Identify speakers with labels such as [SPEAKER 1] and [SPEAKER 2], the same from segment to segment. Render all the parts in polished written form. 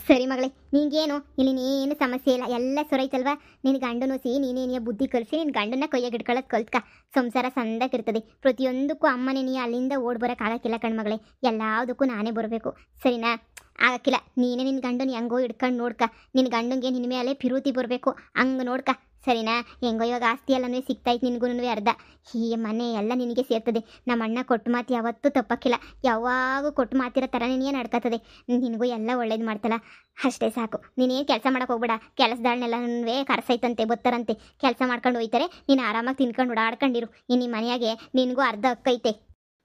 [SPEAKER 1] ಸರಿ ಮಗಳೇ, ನಿಂಗೇನು ಇಲ್ಲಿ ನೀನು ಸಮಸ್ಯೆ ಇಲ್ಲ, ಎಲ್ಲ ಸೊರೈತಲ್ವಾ. ನಿನ್ನ ಗಂಡನು ಸಿ ನೀನೇನಿಯ ಬುದ್ಧಿ ಕಲಿಸಿ ನಿನ್ನ ಗಂಡನ ಕೈಯಾಗ ಇಟ್ಕೊಳ್ಳೋದು ಕಲ್ತ್ಕ. ಸಂಸಾರ ಸಂದಕ್ಕಿರ್ತದೆ. ಪ್ರತಿಯೊಂದಕ್ಕೂ ಅಮ್ಮನೇ ನೀ ಅಲ್ಲಿಂದ ಓಡ್ ಬರೋಕ್ಕಾಗಕ್ಕಿಲ್ಲ ಕಣ್ಮಗಳೇ, ಎಲ್ಲದಕ್ಕೂ ನಾನೇ ಬರಬೇಕು, ಸರಿನಾ? ಆಗಕ್ಕಿಲ್ಲ. ನೀನೇ ನಿನ್ನ ಗಂಡನ ಹೆಂಗೋ ಹಿಡ್ಕೊಂಡು ನೋಡ್ಕ. ನಿನ್ನ ಗಂಡಂಗೆ ನಿನ್ನ ಮೇಲೆ ಪಿರುತಿ ಬರಬೇಕು, ಹಂಗೆ ನೋಡ್ಕ, ಸರಿನಾ? ಹೆಂಗೋ ಇವಾಗ ಆಸ್ತಿ ಎಲ್ಲನೂ ಸಿಗ್ತಾಯಿತ್ತು ನಿನಗೂ ಅರ್ಧ. ಈ ಮನೆ ಎಲ್ಲ ನಿನಗೆ ಸೇರ್ತದೆ. ನಮ್ಮ ಅಣ್ಣ ಕೊಟ್ಟು ಮಾತು ಯಾವತ್ತೂ ತಪ್ಪಕ್ಕಿಲ್ಲ, ಯಾವಾಗೂ ಕೊಟ್ಟು ಮಾತಿರೋ ಥರನೇ ನೀನು ನಡ್ಕತ್ತದೆ. ನಿನಗೂ ಎಲ್ಲ ಒಳ್ಳೇದು ಮಾಡ್ತಲ್ಲ, ಅಷ್ಟೇ ಸಾಕು. ನೀನೇನು ಕೆಲಸ ಮಾಡೋಕೆ ಹೋಗ್ಬೇಡ. ಕೆಲಸದಾಳನ್ನೆಲ್ಲವೇ ಕರೆಸೈತಂತೆ, ಬತ್ತಾರಂತೆ, ಕೆಲಸ ಮಾಡ್ಕೊಂಡು ಹೋಯ್ತಾರೆ. ನೀನು ಆರಾಮಾಗಿ ತಿನ್ಕೊಂಡು ಓಡಾಡ್ಕೊಂಡಿರು. ಇನ್ನು ಈ ಮನೆಯಾಗೆ ನಿನಗೂ ಅರ್ಧ ಹಕ್ಕೈತೆ.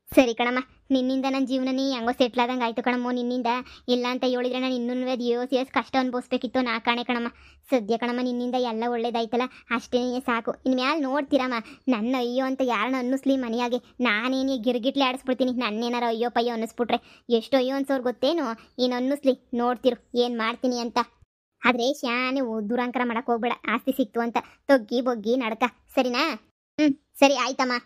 [SPEAKER 1] ಸರಿ ಕಣಮ್ಮ, ನಿನ್ನಿಂದ ನನ್ನ ಜೀವನ ನೀ ಹೆಂಗೋ ಸೆಟ್ಲ್ ಆದಂಗೆ ಆಯಿತು ಕಣಮ್ಮ. ನಿನ್ನಿಂದ ಇಲ್ಲ ಅಂತ ಹೇಳಿದ್ರೆ ನಾನು ಇನ್ನೂ ಅದು ಯೋಸ್ ಕಷ್ಟ ಅನ್ಭವಿಸ್ಬೇಕಿತ್ತು. ನಾ ಕಾಣೆ ಕಣಮ್ಮ. ಸದ್ಯ ಕಣಮ್ಮ, ನಿನ್ನಿಂದ ಎಲ್ಲ ಒಳ್ಳೇದಾಯ್ತಲ್ಲ, ಅಷ್ಟೇ ಸಾಕು. ಇನ್ನು ಮ್ಯಾಲೆ ನೋಡ್ತೀರಮ್ಮ, ನನ್ನ ಅಯ್ಯೋ ಅಂತ ಯಾರನ್ನ ಅನ್ನಿಸ್ಲಿ ಮನೆಯಾಗೆ, ನಾನೇನೇ ಗಿರ್ಗಿಟ್ಲೆ ಆಡಿಸ್ಬಿಡ್ತೀನಿ. ನನ್ನೇನಾರ ಅಯ್ಯೋ ಪಯ್ಯೋ ಅನ್ನಿಸ್ಬಿಟ್ರೆ ಎಷ್ಟು ಅಯ್ಯೋ ಅನ್ಸೋರು ಗೊತ್ತೇನು? ಇನ್ನು ಅನ್ನಿಸ್ಲಿ, ನೋಡ್ತಿರು ಏನು ಮಾಡ್ತೀನಿ ಅಂತ. ಆದರೆ ಶಾನೆ ದುರಂಕರ ಮಾಡಕ್ಕೆ ಹೋಗ್ಬೇಡ, ಆಸ್ತಿ ಸಿಕ್ತು ಅಂತ ತೊಗ್ಗಿ ಬೊಗ್ಗಿ ನಡ್ಕ, ಸರಿನಾ? ಸರಿ ಆಯ್ತಮ್ಮ.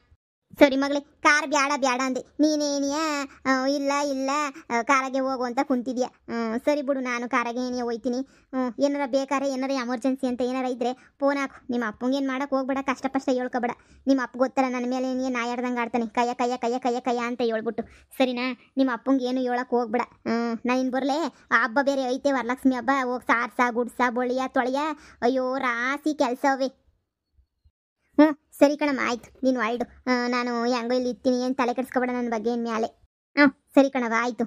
[SPEAKER 1] ಸರಿ ಮಗಳೇ, ಕಾರ್ ಬ್ಯಾಡ ಬ್ಯಾಡ ಅಂದೆ, ನೀನೇನಿಯ ಇಲ್ಲ ಇಲ್ಲ ಕಾರಾಗೆ ಹೋಗು ಅಂತ ಕುಂತಿದ್ಯಾ. ಸರಿ ಬಿಡು, ನಾನು ಕಾರಾಗೆ ಏನಿಯ ಹೋಯ್ತೀನಿ. ಏನಾರ ಬೇಕಾರೆ, ಏನಾರ ಎಮರ್ಜೆನ್ಸಿ ಅಂತ ಏನಾರ ಇದ್ದರೆ ಫೋನ್ ಹಾಕು. ನಿಮ್ಮ ಅಪ್ಪಂಗೇನು ಮಾಡೋಕೆ ಹೋಗ್ಬೇಡ, ಕಷ್ಟಪಷ್ಟ ಹೇಳ್ಕೊಬೇಡ. ನಿಮ್ಮ ಅಪ್ಪ ಗೊತ್ತಲ್ಲ ನನ್ನ ಮೇಲೆ ಏನಿಯ ನಾಯಾಡ್ದಂಗೆ ಆಡ್ತಾನೆ, ಕಯ್ಯ ಕಯ್ಯ ಕಯ್ಯ ಕಯ್ಯ ಕಯ್ಯ ಅಂತ ಹೇಳ್ಬಿಟ್ಟು, ಸರಿನಾ? ನಿಮ್ಮ ಅಪ್ಪಂಗೆ ಏನು ಹೇಳೋಕೆ ಹೋಗ್ಬೇಡ. ನಾನು ಬರಲೇ, ಹಬ್ಬ ಬೇರೆ ಐತೆ, ವರಲಕ್ಷ್ಮಿ ಹಬ್ಬ. ಹೋಗಿ ಸಾರ್ಸ ಗುಡ್ಸ ಬೊಳಿಯ ತೊಳೆಯ, ಅಯ್ಯೋ ರಾಸಿ ಕೆಲಸ ಅವೇ. ಸರಿ ಕಣಮ್ಮ, ಆಯ್ತು, ನೀನು ವಾಲ್ಡು. ನಾನು ಹೆಂಗೋ ಇಲ್ಲಿ ಇರ್ತೀನಿ, ಏನು ತಲೆ ಕೆಡಿಸ್ಕೊಬೇಡ ನನ್ನ ಬಗ್ಗೆ ಏನು ಮ್ಯಾಲೆ. ಸರಿ ಕಣವ, ಆಯಿತು.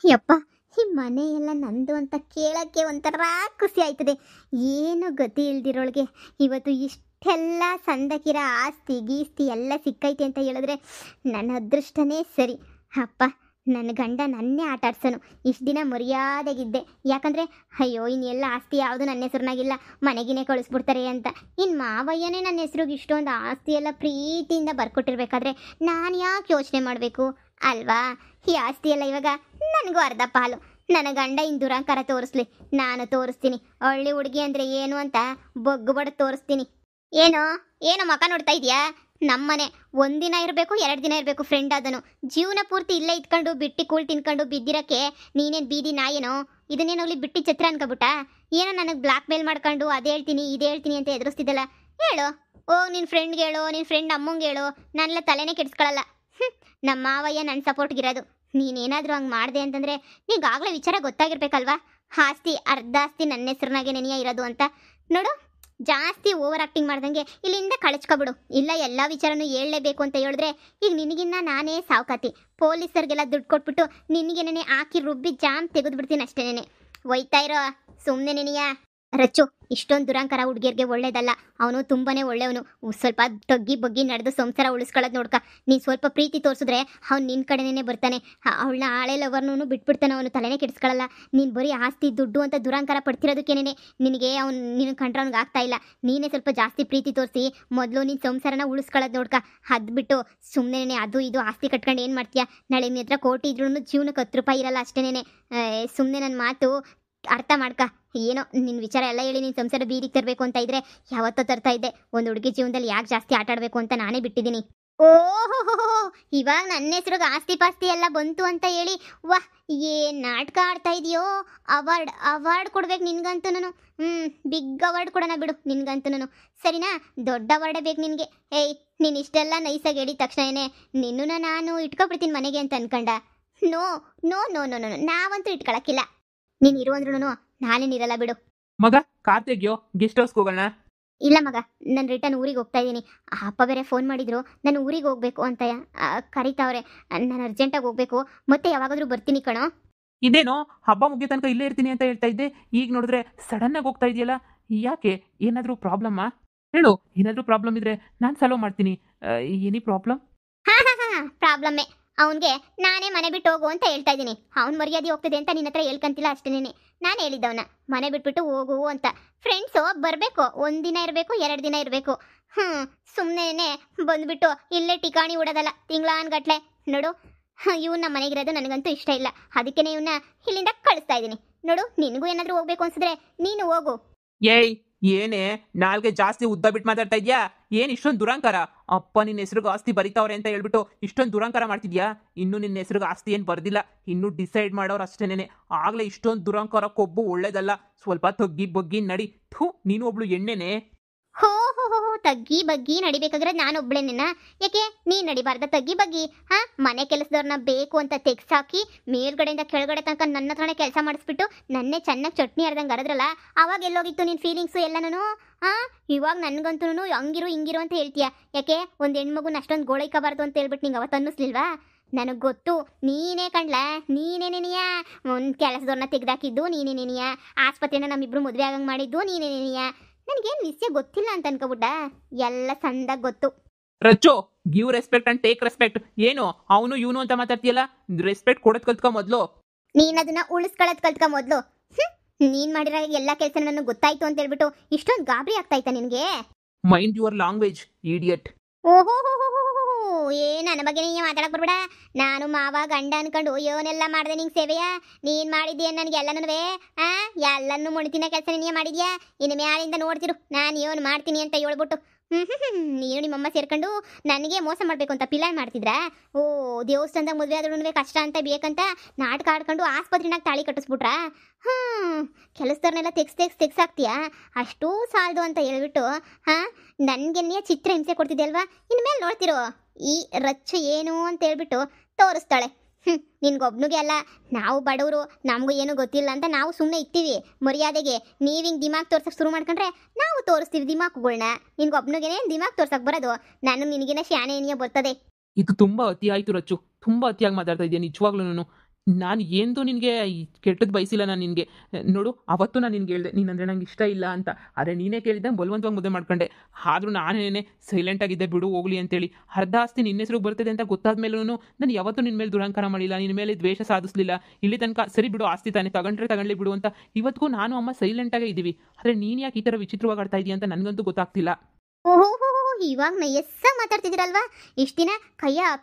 [SPEAKER 1] ಯಪ್ಪ, ಈ ಮನೆ ಎಲ್ಲ ನಂದು ಅಂತ ಕೇಳೋಕ್ಕೆ ಒಂಥರ ಖುಷಿ ಆಯ್ತದೆ. ಏನು ಗತಿ ಇಲ್ದಿರೋಳಿಗೆ ಇವತ್ತು ಇಷ್ಟೆಲ್ಲ ಸಂದಕಿರ ಆಸ್ತಿ ಗೀಸ್ತಿ ಎಲ್ಲ ಸಿಕ್ಕೈತೆ ಅಂತ ಹೇಳಿದ್ರೆ ನನ್ನ ಅದೃಷ್ಟನೇ ಸರಿ. ಅಪ್ಪ, ನನ್ನ ಗಂಡ ನನ್ನೇ ಆಟ ಆಡ್ಸೋನು. ಇಷ್ಟು ದಿನ ಮರ್ಯಾದೆಗಿದ್ದೆ, ಯಾಕಂದರೆ ಅಯ್ಯೋ ಇನ್ನೆಲ್ಲ ಆಸ್ತಿ ಯಾವುದು ನನ್ನ ಹೆಸ್ರನ್ನಾಗಿಲ್ಲ, ಮನೆಗಿನೇ ಕಳಿಸ್ಬಿಡ್ತಾರೆ ಅಂತ. ಇನ್ನು ಮಾವಯ್ಯನೇ ನನ್ನ ಹೆಸ್ರಿಗೆ ಇಷ್ಟೊಂದು ಆಸ್ತಿ ಎಲ್ಲ ಪ್ರೀತಿಯಿಂದ ಬರ್ಕೊಟ್ಟಿರ್ಬೇಕಾದ್ರೆ ನಾನು ಯಾಕೆ ಯೋಚನೆ ಮಾಡಬೇಕು ಅಲ್ವಾ? ಈ ಆಸ್ತಿ ಎಲ್ಲ ಇವಾಗ ನನಗೂ ಅರ್ಧ ಪಾಲು. ನನ್ನ ಗಂಡ ಇನ್ನು ದುರಂಕಾರ ತೋರಿಸ್ಲಿ, ನಾನು ತೋರಿಸ್ತೀನಿ. ಹಳ್ಳಿ ಹುಡುಗಿ ಅಂದರೆ ಏನು ಅಂತ ಬೊಗ್ಗು ಬಡ ತೋರಿಸ್ತೀನಿ. ಏನೋ ಮಕ ನೋಡ್ತಾ ಇದೆಯಾ? ನಮ್ಮನೆ ಒಂದಿನ ಇರಬೇಕು, 2 ದಿನ ಇರಬೇಕು, ಫ್ರೆಂಡ್ ಅದನು. ಜೀವನ ಪೂರ್ತಿ ಇಲ್ಲೇ ಇದ್ಕೊಂಡು ಬಿಟ್ಟು ಕೂಳ್ ತಿನ್ಕೊಂಡು ಬಿದ್ದಿರಕ್ಕೆ ನೀನೇನು ಬೀದಿ ನಾಯೇನೋ? ಇದನ್ನೇನೋಗ್ಲಿ ಬಿಟ್ಟು ಛತ್ರ ಅನ್ಕೊಬಿಟ್ಟ? ಏನೋ ನನಗೆ ಬ್ಲ್ಯಾಕ್ ಮೇಲ್ ಮಾಡ್ಕೊಂಡು ಅದು ಹೇಳ್ತೀನಿ ಇದು ಹೇಳ್ತೀನಿ ಅಂತ ಎದುರಿಸ್ತಿದ್ದಲ್ಲ. ಹೇಳು, ಹೋಗಿ ನಿನ್ನ ಫ್ರೆಂಡ್ಗೆ ಹೇಳು, ನಿನ್ನ ಫ್ರೆಂಡ್ ಅಮ್ಮಂಗೆ ಹೇಳು. ನಾನೆಲ್ಲ ತಲೆನೇ ಕೆಡಿಸ್ಕೊಳ್ಳಲ್ಲ. ನಮ್ಮ ಮಾವಯ್ಯ ನನ್ನ ಸಪೋರ್ಟ್ಗಿರೋದು. ನೀನೇನಾದರೂ ಹಂಗೆ ಮಾಡಿದೆ ಅಂತಂದರೆ ನಿಂಗಾಗಲೇ ವಿಚಾರ ಗೊತ್ತಾಗಿರ್ಬೇಕಲ್ವಾ? ಆಸ್ತಿ ಅರ್ಧ ಆಸ್ತಿ ನನ್ನ ಹೆಸ್ರನಾಗೆ ನೆನೆಯ ಇರೋದು ಅಂತ. ನೋಡು, ಜಾಸ್ತಿ ಓವರ್ ಆಕ್ಟಿಂಗ್ ಮಾಡ್ದಂಗೆ ಇಲ್ಲಿಂದ ಕಳಿಸ್ಕೊಬಿಡು. ಇಲ್ಲ ಎಲ್ಲ ವಿಚಾರನೂ ಹೇಳಲೇಬೇಕು ಅಂತ ಹೇಳಿದ್ರೆ ಈಗ ನಿನಗಿನ್ನ ನಾನೇ ಸಾವ್ಕಾತಿ. ಪೊಲೀಸರಿಗೆಲ್ಲ ದುಡ್ಡು ಕೊಟ್ಬಿಟ್ಟು ನಿನಗೇನೇ ಹಾಕಿ ರುಬ್ಬಿ ಜಾಮ್ ತೆಗೆದುಬಿಡ್ತೀನಿ ಅಷ್ಟೇನೆ. ಒಯ್ತಾ ಇರೋ ಸುಮ್ಮನೆ ನೆನೆಯ ರಚ್ಚು. ಇಷ್ಟೊಂದು ದುರಂಕಾರ ಹುಡುಗಿಯರಿಗೆ ಒಳ್ಳೇದಲ್ಲ. ಅವನು ತುಂಬಾ ಒಳ್ಳೆಯವನು. ಸ್ವಲ್ಪ ತಗ್ಗಿ ಬಗ್ಗಿ ನಡೆದು ಸಂಸಾರ ಉಳಿಸ್ಕೊಳ್ಳೋದು ನೋಡ್ಕ. ನೀನು ಸ್ವಲ್ಪ ಪ್ರೀತಿ ತೋರಿಸಿದ್ರೆ ಅವ್ನು ನಿನ್ನ ಕಡೆನೇ ಬರ್ತಾನೆ. ಅವಳನ್ನ ಆಳೆ ಲವರ್ನೂ ಬಿಟ್ಬಿಡ್ತಾನೆ. ಅವನು ತಲೆನೇ ಕೆಡಿಸ್ಕೊಳ್ಳಲ್ಲ. ನೀನು ಬರೀ ಆಸ್ತಿ ದುಡ್ಡು ಅಂತ ದುರಂಕಾರ ಪಡ್ತಿರೋದಕ್ಕೇನೆ ನಿನಗೆ ಅವ್ನು ನಿನ್ನ ಕಂಡ್ರೆ ಅವ್ನಿಗೆ ಆಗ್ತಾ ಇಲ್ಲ. ನೀನೇ ಸ್ವಲ್ಪ ಜಾಸ್ತಿ ಪ್ರೀತಿ ತೋರಿಸಿ ಮೊದಲು ನೀನು ಸಂಸಾರನ ಉಳಿಸ್ಕೊಳ್ಳೋದು ನೋಡ್ಕ. ಅದು ಬಿಟ್ಟು ಸುಮ್ಮನೆ ಅದು ಇದು ಆಸ್ತಿ ಕಟ್ಕೊಂಡು ಏನು ಮಾಡ್ತೀಯಾ? ನಾಳೆ ನಿನ್ನ ಹತ್ರ ಕೋಟಿ ಇದ್ರೂ ಜೀವನಕ್ಕೆ 10 ರೂಪಾಯಿ ಇರಲ್ಲ ಅಷ್ಟೇನೆ. ಸುಮ್ಮನೆ ನನ್ನ ಮಾತು ಅರ್ಥ ಮಾಡ್ಕ. ಏನೋ ನಿನ್ನ ವಿಚಾರ ಎಲ್ಲ ಹೇಳಿ ನೀನು ಸಂಸಾರ ಬೀದಿಗೆ ತರಬೇಕು ಅಂತ ಇದ್ರೆ ಯಾವತ್ತೋ ತರ್ತಾ ಇದ್ದೆ. ಒಂದು ಹುಡುಗಿ ಜೀವನದಲ್ಲಿ ಯಾಕೆ ಜಾಸ್ತಿ ಆಟ ಆಡಬೇಕು ಅಂತ ನಾನೇ ಬಿಟ್ಟಿದ್ದೀನಿ. ಓಹೋ, ಇವಾಗ ನನ್ನ ಹೆಸ್ರಿಗೆ ಆಸ್ತಿ ಪಾಸ್ತಿ ಎಲ್ಲ ಬಂತು ಅಂತ ಹೇಳಿ ವಾಹ್ ಏನು ನಾಟಕ ಆಡ್ತಾ ಇದೆಯೋ? ಅವಾರ್ಡ್ ಕೊಡ್ಬೇಕು ನಿನ್ಗಂತೂ. ಬಿಗ್ ಅವಾರ್ಡ್ ಕೊಡೋಣ ಬಿಡು ನಿನ್ಗಂತೂ. ಸರಿನಾ? ದೊಡ್ಡ ಅವಾರ್ಡೇ ಬೇಕು ನಿನಗೆ. ಏಯ್, ನೀನು ಇಷ್ಟೆಲ್ಲ ನೈಸಾಗಿ ಹೇಳಿದ ತಕ್ಷಣನೇ ನಿನ್ನನ್ನು ನಾನು ಇಟ್ಕೊಬಿಡ್ತೀನಿ ಮನೆಗೆ ಅಂತ ಅನ್ಕೊಂಡ? No no no no no ನಾವಂತೂ ಇಟ್ಕೊಳಕ್ಕಿಲ್ಲ. ನೀನು ಇರು ಅಂದ್ರೂ ನಾನೇನಿರಲ್ಲ ಬಿಡು.
[SPEAKER 2] ಮಗ, ಕಾರ್ ತೆಗಿಯೋ, ಗೆಸ್ಟ್ ಹೌಸ್ಗೆ ಹೋಗೋಣ.
[SPEAKER 1] ಇಲ್ಲ ಮಗ, ನಾನು ರಿಟರ್ನ್ ಊರಿಗೆ ಹೋಗ್ತಾ ಇದ್ದೀನಿ. ಅಪ್ಪ ಬೇರೆ ಫೋನ್ ಮಾಡಿದ್ರು, ನಾನು ಊರಿಗೆ ಹೋಗ್ಬೇಕು ಅಂತ ಕರೀತಾವ್ರೆ. ನಾನು ಅರ್ಜೆಂಟಾಗಿ ಹೋಗ್ಬೇಕು. ಮತ್ತೆ ಯಾವಾಗಾದ್ರೂ ಬರ್ತೀನಿ ಕಣೋ.
[SPEAKER 2] ಇದೇನೋ ಹಬ್ಬ ಮುಗಿಯೋ ತನಕ ಇಲ್ಲೇ ಇರ್ತೀನಿ ಅಂತ ಹೇಳ್ತಾ ಇದ್ದೆ, ಈಗ ನೋಡಿದ್ರೆ ಸಡನ್ನಾಗಿ ಹೋಗ್ತಾ ಇದೆಯಲ್ಲ, ಯಾಕೆ? ಏನಾದರೂ ಪ್ರಾಬ್ಲಮ್ಮಾ? ಹೇಳು, ಏನಾದರೂ ಪ್ರಾಬ್ಲಮ್ ಇದ್ರೆ ನಾನು ಸಾಲ್ವ್ ಮಾಡ್ತೀನಿ. ಏನಿ ಪ್ರಾಬ್ಲಮ್?
[SPEAKER 1] ಪ್ರಾಬ್ಲಮ್ಮೇ. ಅವನಿಗೆ ನಾನೇ ಮನೆ ಬಿಟ್ಟು ಹೋಗು ಅಂತ ಹೇಳ್ತಾ ಇದ್ದೀನಿ. ಅವ್ನು ಮರ್ಯಾದೆ ಹೋಗ್ತದೆ ಅಂತ ನಿನ್ನ ಹತ್ರ ಹೇಳ್ಕಂತಿಲ್ಲ ಅಷ್ಟೇನೆ. ನಾನು ಹೇಳಿದ್ದವನ ಮನೆ ಬಿಟ್ಬಿಟ್ಟು ಹೋಗು ಅಂತ. ಫ್ರೆಂಡ್ಸು ಬರಬೇಕು, 1 ದಿನ ಇರಬೇಕು, 2 ದಿನ ಇರಬೇಕು. ಸುಮ್ಮನೆ ಬಂದುಬಿಟ್ಟು ಇಲ್ಲೇ ಟಿಕಾಣಿ ಉಡೋದಲ್ಲ ತಿಂಗಳಾನ್ಗಟ್ಲೆ. ನೋಡು, ಇವನ್ನ ಮನೆಗಿರೋದು ನನಗಂತೂ ಇಷ್ಟ ಇಲ್ಲ. ಅದಕ್ಕೇ ಇವನ್ನ ಇಲ್ಲಿಂದ ಕಳಿಸ್ತಾ ಇದ್ದೀನಿ. ನೋಡು, ನಿನಗೂ ಏನಾದರೂ ಹೋಗ್ಬೇಕು ಅನ್ಸಿದ್ರೆ ನೀನು ಹೋಗು.
[SPEAKER 2] ಏಯ್, ಏನೇ ನಾಲ್ಗೆ ಜಾಸ್ತಿ ಉದ್ದ ಬಿಟ್ಟು ಮಾತಾಡ್ತಾ ಇದ್ಯಾ? ಏನ್ ಇಷ್ಟೊಂದು ದುರಂಕಾರ? ಅಪ್ಪ ನಿನ್ನ ಹೆಸರಿಗೆ ಆಸ್ತಿ ಬರಿತಾವ್ರೆ ಅಂತ ಹೇಳ್ಬಿಟ್ಟು ಇಷ್ಟೊಂದು ದುರಂಕಾರ ಮಾಡ್ತಿದ್ಯಾ? ಇನ್ನು ನಿನ್ನ ಹೆಸರಿಗೆ ಆಸ್ತಿ ಏನು ಬರ್ದಿಲ್ಲ, ಇನ್ನು ಡಿಸೈಡ್ ಮಾಡೋರು ಅಷ್ಟೇನೆ. ಆಗ್ಲೇ ಇಷ್ಟೊಂದು ದುರಂಕಾರ ಕೊಬ್ಬು ಒಳ್ಳೇದಲ್ಲ. ಸ್ವಲ್ಪ ತಗ್ಗಿ ಬಗ್ಗಿ ನಡಿ. ಥೂ, ನೀನು ಒಬ್ಳು ಎಣ್ಣೆನೆ.
[SPEAKER 1] ಹೋ ಹೋ ಹೋ ಹೋ, ತಗ್ಗಿ ಬಗ್ಗಿ ನಡಿಬೇಕಾದ್ರೆ ನಾನು ಒಬ್ಳೇನೇನ? ಯಾಕೆ ನೀನ್ ನಡಿಬಾರ್ದ ತಗ್ಗಿ ಬಗ್ಗಿ? ಹಾ, ಮನೆ ಕೆಲಸದವ್ರನ್ನ ಬೇಕು ಅಂತ ತೆಗ್ಸಾಕಿ ಮೇಲ್ಗಡೆಯಿಂದ ಕೆಳಗಡೆ ತನಕ ನನ್ನ ಹತ್ರನೇ ಕೆಲಸ ಮಾಡಿಸ್ಬಿಟ್ಟು ನನ್ನೇ ಚೆನ್ನಾಗಿ ಚಟ್ನಿ ಅರ್ದಂಗೆ ಅರದ್ರಲ್ಲ, ಅವಾಗ ಎಲ್ಲೋಗಿತ್ತು ನಿನ್ ಫೀಲಿಂಗ್ಸು ಎಲ್ಲನೂ? ಹಾ, ಇವಾಗ ನನ್ಗಂತೂ ಹಂಗಿರು ಹಿಂಗಿರು ಅಂತ ಹೇಳ್ತೀಯ. ಯಾಕೆ ಒಂದು ಹೆಣ್ಮಗುನ ಅಷ್ಟೊಂದು ಗೋಳೈಕಬಾರ್ದು ಅಂತ ಹೇಳ್ಬಿಟ್ಟು ನಿಂಗೆ ಅವತ್ತು ಅನ್ನಿಸ್ಲಿಲ್ವಾ? ನನಗೆ ಗೊತ್ತು, ನೀನೇ ಕಣ್ಲ, ನೀನೇನೇನಿಯ ಒಂದು ಕೆಲಸದವ್ರನ್ನ ತೆಗ್ದಾಕಿದ್ದು ನೀನೇನೇನಿಯ, ಆಸ್ಪತ್ರೆನ ನಮ್ಮಿಬ್ರು ಮದುವೆ ಆಗಂಗೆ ಮಾಡಿದ್ದು ನೀನೇನೇನಿಯ. ನನಗೇನು ವಿಷಯ ಗೊತ್ತಿಲ್ಲ ಅಂತ ಅನ್ಕೋಬಿಟ್ಟ, ಎಲ್ಲ ಸಂದಾಗ ಗೊತ್ತು.
[SPEAKER 2] Rachchu, give respect and take respect. ಏನು ಅವನು ಇವನು ಅಂತ ಮಾತಾಡ್ತೀಯಲ್ಲ? ರೆಸ್ಪೆಕ್ಟ್ ಕೊಡೋದ್ ಕಲ್ತ್ಕೊ ಮೊದಲು.
[SPEAKER 1] ನೀನ್ ಅದನ್ನ ಉಳಿಸ್ಕೊಳ್ಳೋದ್ ಕಲ್ತ್ಕ ಮೊದ್ಲು. ನೀನ್ ಮಾಡಿರೋ ಎಲ್ಲ ಕೆಲಸ ನನಗೆ ಗೊತ್ತಾಯ್ತು ಅಂತ ಹೇಳ್ಬಿಟ್ಟು ಇಷ್ಟೊಂದು ಗಾಬರಿ ಆಗ್ತಾಯ್ತಾ ನಿನ್ಗೆ?
[SPEAKER 2] Mind your language, idiot.
[SPEAKER 1] ಓಹೋ, ನನ್ನ ಬಗ್ಗೆ ನೀ ಮಾತಾಡಕ್ ಬರ್ಬೇಡ. ನಾನು ಮಾವ ಗಂಡ ಅನ್ಕೊಂಡು ಇವನೆಲ್ಲ ಮಾಡ್ದೆ ನಿಂಗೆ ಸೇವೆಯ? ನೀನ್ ಮಾಡಿದ್ಯಾ ನನಗೆ ಎಲ್ಲನೂ? ಎಲ್ಲನೂ ಮುಣಿತಿನ ಕೆಲಸ ನೀನೇ ಮಾಡಿದ್ಯಾ? ಇನ್ನು ಮ್ಯಾಲಿಂದ ನೋಡ್ತಿರು ನಾನು ಇವನು ಮಾಡ್ತೀನಿ ಅಂತ ಹೇಳ್ಬಿಟ್ಟು. ನೀನು ನಿಮ್ಮಮ್ಮ ಸೇರ್ಕೊಂಡು ನನಗೆ ಮೋಸ ಮಾಡಬೇಕು ಅಂತ ಪ್ಲಾನ್ ಮಾಡ್ತಿದ್ರಾ? ಓ, ದೇವಸ್ಥಾನದಾಗ ಮದುವೆ ಆದ್ರೂ ಕಷ್ಟ ಅಂತ ಬೇಕಂತ ನಾಟಕ ಆಡ್ಕೊಂಡು ಆಸ್ಪತ್ರೆನಾಗ ತಾಳಿ ಕಟ್ಟಿಸ್ಬಿಟ್ರಾ? ಕೆಲಸದವ್ರನ್ನೆಲ್ಲ ತೆಗ್ಸಾಕ್ತೀಯಾ? ಅಷ್ಟೂ ಸಾಲದು ಅಂತ ಹೇಳ್ಬಿಟ್ಟು ನನಗೆನ್ನೇ ಚಿತ್ರ ಹಿಂಸೆ ಕೊಡ್ತಿದ್ದೆ ಅಲ್ವಾ? ಇನ್ಮೇಲೆ ನೋಡ್ತಿರೋ ಈ ರಚ್ಚು ಏನು ಅಂತ ಹೇಳ್ಬಿಟ್ಟು ತೋರಿಸ್ತಾಳೆ. ನಿನ್ಗೊಬ್ನಿಗೆ ಅಲ್ಲ, ನಾವು ಬಡವರು, ನಮಗೂ ಏನೂ ಗೊತ್ತಿಲ್ಲ ಅಂತ ನಾವು ಸುಮ್ಮನೆ ಇರ್ತೀವಿ ಮರ್ಯಾದೆಗೆ. ನೀವು ಹಿಂಗೆ ದಿಮಾಗ್ ತೋರ್ಸಕ್ಕೆ ಶುರು ಮಾಡ್ಕೊಂಡ್ರೆ ನಾವು ತೋರಿಸ್ತೀವಿ ದಿಮಾಕ್ಗಳನ್ನ. ನಿನ್ಗೊಬ್ನಿಗೇನೆ ದಿಮಾಗ್ ತೋರ್ಸಕ್ಕೆ ಬರೋದು, ನಾನು ನಿನಗಿನ ಶಾನೆ ಏನಿಯ ಬರ್ತದೆ.
[SPEAKER 2] ಇದು ತುಂಬಾ ಅತಿ ಆಯ್ತು ರಚ್ಚು, ತುಂಬಾ ಅತಿಯಾಗಿ ಮಾತಾಡ್ತಾ ಇದೆಯಾ ನಿಜವಾಗ್ಲೂ. ನಾನು ಎಂದು ನಿನಗೆ ಕೆಟ್ಟದ್ದು ಬಯಸಿಲ್ಲ. ನಾನು ನಿನಗೆ ನೋಡು, ಅವತ್ತು ನಾನು ನಿನ್ಗೆ ಹೇಳಿದೆ ನೀನಂದರೆ ನಂಗೆ ಇಷ್ಟ ಇಲ್ಲ ಅಂತ. ಆದರೆ ನೀನೇ ಕೇಳಿದ್ದಂಗೆ ಬಲವಂತವಾಗಿ ಮದುವೆ ಮಾಡ್ಕೊಂಡೆ. ಆದರೂ ನಾನೇನೆ ಸೈಲೆಂಟಾಗಿದ್ದೆ, ಬಿಡು ಹೋಗ್ಲಿ ಅಂತೇಳಿ. ಅರ್ಧ ಆಸ್ತಿ ನಿನ್ನ ಹೆಸರು ಬರ್ತದೆ ಅಂತ ಗೊತ್ತಾದ ಮೇಲೂ ನಾನು ಯಾವತ್ತೂ ನಿನ್ನ ಮೇಲೆ ದುರಂಕಾರ ಮಾಡಿಲ್ಲ, ನಿನ್ನ ಮೇಲೆ ದ್ವೇಷ ಸಾಧಿಸಲಿಲ್ಲ. ಇಲ್ಲಿ ತನಕ ಸರಿ ಬಿಡು, ಆಸ್ತಿ ತಾನೇ ತಗೊಳ್ಳಿ ಬಿಡು ಅಂತ ಇವತ್ತಿಗೂ ನಾನು ಅಮ್ಮ ಸೈಲೆಂಟಾಗೇ ಇದ್ದೀವಿ. ಆದರೆ ನೀನು ಯಾಕೆ ಈ ಥರ ವಿಚಿತ್ರವಾಗಿ ಆಡ್ತಾ ಇದೀಯ ಅಂತ ನನಗಂತೂ ಗೊತ್ತಾಗ್ತಿಲ್ಲ.
[SPEAKER 1] ಓಹೋ, ಇವಾಗ ನಯಸ್ಸ ಮಾತಾಡ್ತಿದ್ದೀರಲ್ವಾ? ಇಷ್ಟು ದಿನ ಕಯ್ಯ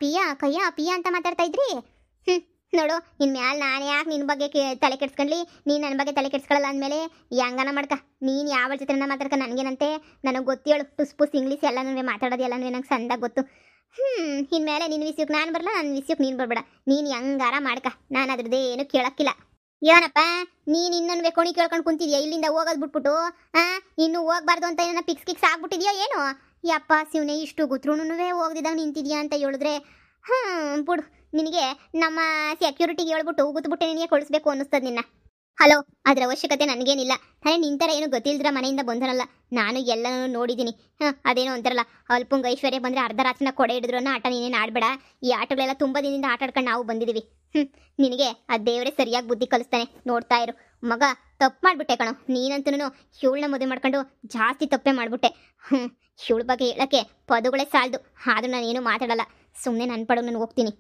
[SPEAKER 1] ಪಿಯ ಅಂತ ಮಾತಾಡ್ತಾ ಇದ್ರಿ. ನೋಡು, ಇನ್ಮ್ಯಾಲೆ ನಾನು ಯಾಕೆ ನಿನ್ನ ಬಗ್ಗೆ ತಲೆ ಕೆಡ್ಸ್ಕೊಂಡ್ಲಿ? ನೀನು ನನ್ನ ಬಗ್ಗೆ ತಲೆ ಕೆಡ್ಸ್ಕೊಳ್ಳಲ್ಲ ಅಂದಮೇಲೆ ಹೆಂಗನ ಮಾಡ್ಕ. ನೀನು ಯಾವ ಜೊತೆನ ಮಾತಾಡ್ಕ ನನಗೇನಂತೆ? ನನಗೆ ಗೊತ್ತೇಳು, ಟುಸ್ ಇಂಗ್ಲೀಷ್ ಎಲ್ಲನೂ ಮಾತಾಡೋದು ಎಲ್ಲನೂ ನಂಗೆ ಸಂದಾಗ ಗೊತ್ತು. ಇನ್ಮೇಲೆ ನಿನ್ನ ವಿಷಯಕ್ಕೆ ನಾನು ಬರಲ್ಲ, ನನ್ನ ವಿಷಯಕ್ಕೆ ನೀನು ಬರಬೇಡ. ನೀನು ಹೆಂಗಾರ ಮಾಡ್ಕ, ನಾನು ಅದ್ರದ್ದೇನು ಕೇಳೋಕ್ಕಿಲ್ಲ. ಏನಪ್ಪ ನೀನು ಇನ್ನೊಂದು ಕೋಣಿ ಕೇಳ್ಕೊಂಡು ಕುಂತಿದ್ಯಾ? ಇಲ್ಲಿಂದ ಹೋಗೋದು ಬಿಟ್ಬಿಟ್ಟು ಇನ್ನು ಹೋಗ್ಬಾರ್ದು ಅಂತ ಏನೋ ಪಿಕ್ಸ್ ಆಗ್ಬಿಟ್ಟಿದ್ಯಾ ಏನು? ಯಪ್ಪ ಶಿವನೇ, ಇಷ್ಟು ಗೊತ್ತರೂ ಹೋಗ್ದಿದ್ದಾಗ ನಿಂತಿದ್ಯಾ ಅಂತ ಹೇಳಿದ್ರೆ ಬಿಡು. ನಿನಗೆ ನಮ್ಮ ಸೆಕ್ಯೂರಿಟಿಗೆ ಹೇಳ್ಬಿಟ್ಟು ಗುದ್ಬಿಟ್ಟು ನಿನಗೆ ಕಳಿಸ್ಬೇಕು ಅನ್ನಿಸ್ತದೆ ನಿನ್ನ. ಹಲೋ, ಅದರ ಅವಶ್ಯಕತೆ ನನಗೇನಿಲ್ಲ. ನಾನೇ ನಿಂತರ ಏನು ಗೊತ್ತಿಲ್ದಿರ ಮನೆಯಿಂದ ಬಂದನಲ್ಲ, ನಾನು ಎಲ್ಲನೂ ನೋಡಿದ್ದೀನಿ. ಅದೇನೋ ಅಂತಾರಲ್ಲ, ಅಲ್ಪಂಗ ಐಶ್ವರ್ಯ ಬಂದರೆ ಅರ್ಧ ರಾತ್ರಿನ ಕೊಡೆ ಹಿಡಿದ್ರು ಅನ್ನೋ ಆಟ ನೀನೇನು ಆಡಬೇಡ. ಈ ಆಟಗಳೆಲ್ಲ ತುಂಬ ದಿನದಿಂದ ಆಟ ಆಡ್ಕೊಂಡು ನಾವು ಬಂದಿದ್ದೀವಿ. ನಿನಗೆ ಆ ದೇವರೇ ಸರಿಯಾಗಿ ಬುದ್ಧಿ ಕಲಿಸ್ತಾನೆ, ನೋಡ್ತಾ ಇರು. ಮಗ, ತಪ್ಪು ಮಾಡಿಬಿಟ್ಟೆ ಕಣೋ ನೀನಂತೂ. ಇವಳನ್ನ ಮದುವೆ ಮಾಡ್ಕೊಂಡು ಜಾಸ್ತಿ ತಪ್ಪೇ ಮಾಡಿಬಿಟ್ಟೆ. ಇವಳ ಬಗ್ಗೆ ಹೇಳೋಕ್ಕೆ ಪದಗಳೇ ಸಾಲದು. ಆದರೂ ನಾನೇನು ಮಾತಾಡಲ್ಲ, ಸುಮ್ಮನೆ ನನ್ನ ಪಡಗು ನಾನು ಹೋಗ್ತೀನಿ.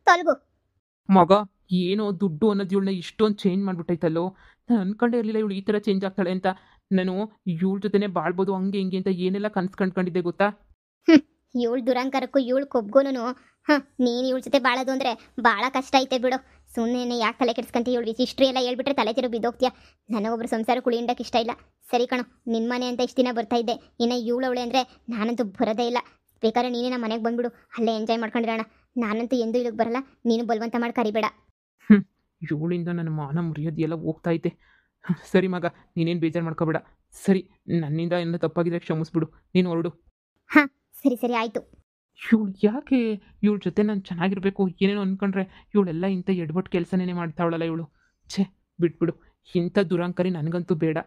[SPEAKER 1] ತೊಲಗು
[SPEAKER 2] ಮಗ. ಏನೋ ದುಡ್ಡು ಅನ್ನೋದು ಇವಳನ್ನ ಇಷ್ಟೊಂದು ಚೇಂಜ್ ಮಾಡಿಬಿಟ್ಟೈತಲ್ಲೋ. ನಾನು ಅನ್ಕೊಂಡೇ ಇರಲಿಲ್ಲ ಇವಳು ಈ ಥರ ಚೇಂಜ್ ಆಗ್ತಾಳೆ ಅಂತ. ನಾನು ಇವಳ ಜೊತೆನೇ ಬಾಳ್ಬೋದು ಹಂಗೆ ಹಿಂಗೆ ಅಂತ ಏನೆಲ್ಲ ಕನ್ಸು ಕಂಡ್ಕೊಂಡಿದ್ದೆ ಗೊತ್ತಾ?
[SPEAKER 1] ಇವಳು ದುರಂಕಾರಕ್ಕೂ ಇವಳು ಕೊಬ್ಗೋನು ನೀನು ಇವಳ ಜೊತೆ ಬಾಳೋದು ಅಂದರೆ ಭಾಳ ಕಷ್ಟ ಐತೆ ಬಿಡು. ಸುಮ್ಮನೆ ಯಾಕೆ ತಲೆ ಕೆಡ್ಸ್ಕೊಂತ? ಇವಳು ಹಿಸ್ಟ್ರಿ ಎಲ್ಲ ಹೇಳ್ಬಿಟ್ರೆ ತಲೆ ತಿರು ಬಿದ್ದೋಗ್ತೀಯ. ನನಗೊಬ್ರು ಸಂಸಾರ ಕುಳಿಯಿಂಡಕ್ಕೆ ಇಷ್ಟ ಇಲ್ಲ. ಸರಿ ಕಣೋ, ನಿನ್ನ ಮನೆ ಅಂತ ಇಷ್ಟು ದಿನ ಬರ್ತಾ ಇದ್ದೆ, ಇನ್ನು ಇವಳವಳೆ ಅಂದರೆ ನಾನಂತೂ ಬರೋದೇ ಇಲ್ಲ. ಬೇಕಾದ್ರೆ ನೀನೇ ನಮ್ಮ ಮನೆಗೆ ಬಂದ್ಬಿಡು, ಅಲ್ಲೇ ಎಂಜಾಯ್ ಮಾಡ್ಕೊಂಡಿರೋಣ. ನಾನಂತೂ ಎಂದೂ ಇಲ್ಲಿಗೆ ಬರಲ್ಲ, ನೀನು ಬಲವಂತ ಮಾಡಿ ಕರಿಬೇಡ.
[SPEAKER 2] ಇವಳಿಂದ ನನ್ನ ಮಾನ ಮರ್ಯಾದೆ ಎಲ್ಲ ಹೋಗ್ತಾ ಐತೆ. ಸರಿ ಮಗ, ನೀನೇನು ಬೇಜಾರು ಮಾಡ್ಕೋಬೇಡ. ಸರಿ, ನನ್ನಿಂದ ಎಲ್ಲ ತಪ್ಪಾಗಿದ್ರೆ ಕ್ಷಮಿಸ್ಬಿಡು, ನೀನು ಹೊರಡು.
[SPEAKER 1] ಸರಿ ಆಯಿತು.
[SPEAKER 2] ಇವಳು ಯಾಕೆ ಇವಳ ಜೊತೆ ನಾನು ಚೆನ್ನಾಗಿರ್ಬೇಕು ಏನೇನೋ ಅಂದ್ಕೊಂಡ್ರೆ ಇವಳೆಲ್ಲ ಇಂಥ ಎಡ್ಬಟ್ಟು ಕೆಲಸನೇ ಮಾಡ್ತಾವಳಲ್ಲ ಇವಳು. ಛೇ, ಬಿಟ್ಬಿಡು. ಇಂಥ ದುರಂಕಾರಿ ನನಗಂತೂ ಬೇಡ.